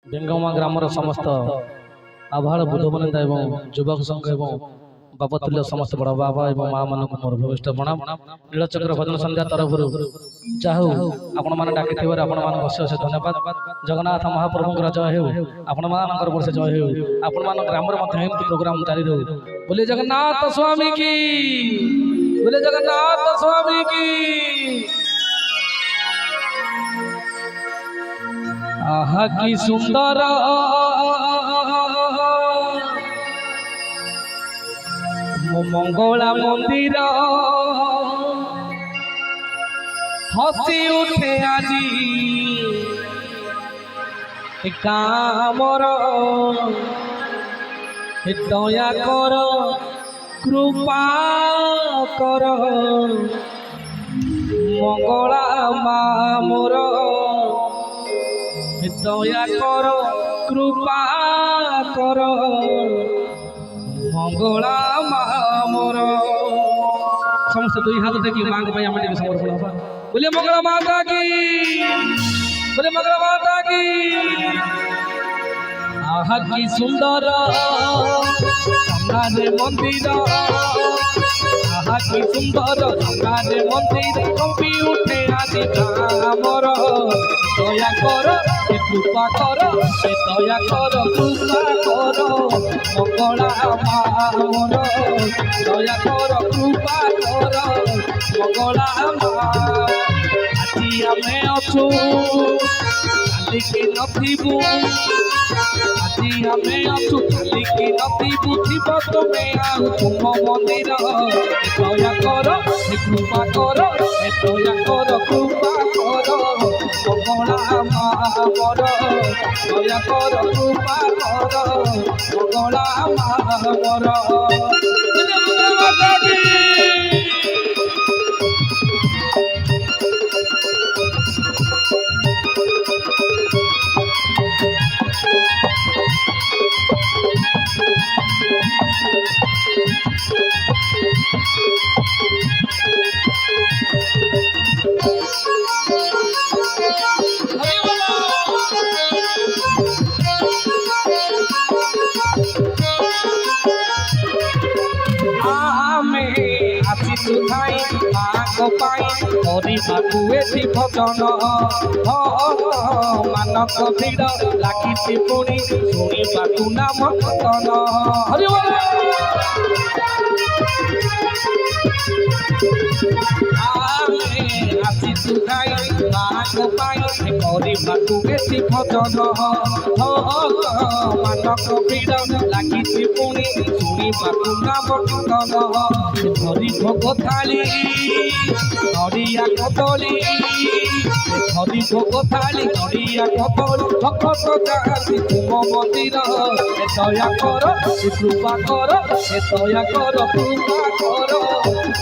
बेंगमा grammar समस्त आभार बुधबनिंदा एवं युवक संघ एवं बापतुल्य समस्त बड़ बाबा एवं माँ मान मोर भूमिष्ठ प्रणाम। नीलचक्र भजन संध्या तरफ चाहू आपण मैंने डाकी आपण मान अशेष धन्यवाद। जगन्नाथ महाप्रभु जय हो, आपण मानकर वर्ष जय हो, आपण मान ग्राम प्रोग्राम जारी रहू। बोले जगन्नाथ स्वामी की, बोले जगन्नाथ स्वामी की। आहा की सुंदर मंगला मंदिर हसी उठे आजी कामर दया कर कृपा कर मंगला मामर दया कर कृपा कर मंगला मामर। समस्त दुई हाथ देखिए मांग पाई आम समर्पण होगा। बोले मंगला माता की, बोले मंगला माता की। आहा की सुंदर सामने मंदिर, आहा की सुंदर सामने मंदिर कंपी उठे आदि कामर दया कर कृपा कर दया कर कृपा कर मंगला मामर दया कर कृपा कर मंगला माँ। आज आमे अछु काली की नथिबु, आज आमे अछु काली की नथिबु थिब तुमे आउ तुम मंदिर दया कर कृपा कर दया कर कृपा कर मंगला मामर दया कर कृपा कर मंगला मामर। भजन मानक भीड़ लगी पुणी शुणा नाम कथन आसी खाई मानक भजन मानक भीड़ लगी पुणी शुणा नाम कथन धरी भोग थाली नड़िया कदली धरी भोग थाली नड़िया कदली भक्त जाती तुम मंदिर दया कर कृपा कर दया कर कृपा कर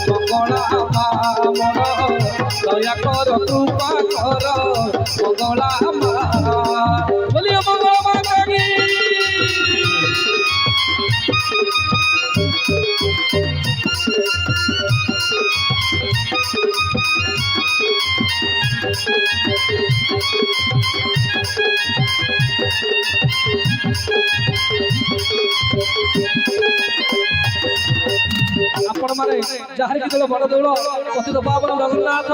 मंगला मामर दया कर कृपा कर मंगला माँ। बोलिए मंगला माता की। आपण माने जहार की दल बड़ देउल पतित पावन जगन्नाथ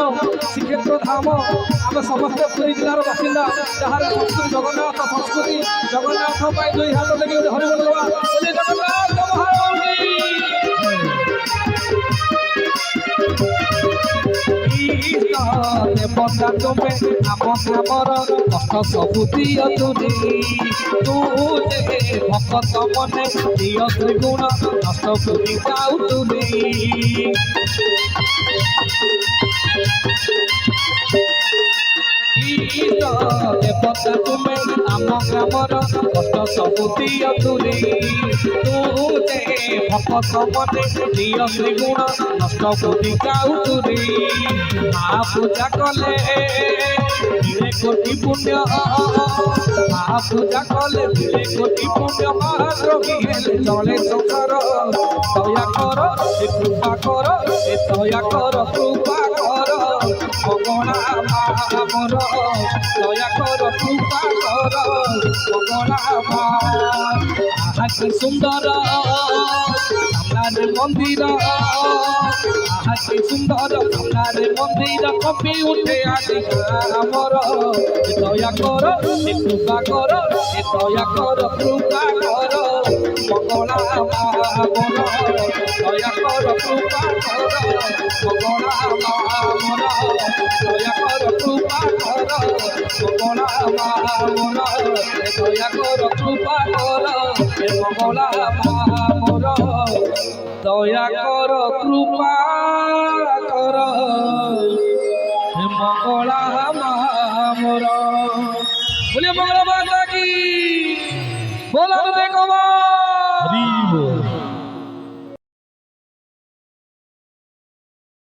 श्रीक्षेत्र धाम आम समस्त पुरी जिलार बासिंदा जहार संस्कृति जगन्नाथ संस्कृति जगन्नाथ दुई हाथ लगे हरि बोल जगन्नाथ महाराज देवता तुम्हें आम ग्रामर कष्ट सबू दिय तुरी तू भक्त मने दिय त्रिगुण नष्ट बुद्धि जाऊ तुरी देवता तुम्हें आम ग्रामर कष्ट सबू दिय तुरी तू भक्त मने दिय त्रिगुण नष्ट बुद्धि जाऊ तुरी। माँ पूजा कले मिले कोटि पुण्य, माँ पूजा कले मिले कोटि पुण्य महाद्रोही हेले चले संसार दया कर कृपा कर दया कर कृपा कर মঙ্গলা মা মোর দয়া কর কৃপা কর মঙ্গলা মা আহা কি সুন্দর সামনার মন্দির আহা কি সুন্দর সামনার মন্দির কপি উঠে আদি আমার দয়া কর কৃপা কর দয়া কর কৃপা কর মঙ্গলা মা মোর দয়া কর কৃপা কর মঙ্গলা মা মোর দয়া কর কৃপা কর মঙ্গলা মা মোর দয়া কর কৃপা কর মঙ্গলা মা মোর দয়া কর কৃপা কর মঙ্গলা মা মোর বলে মঙ্গলা মাতা কি बोला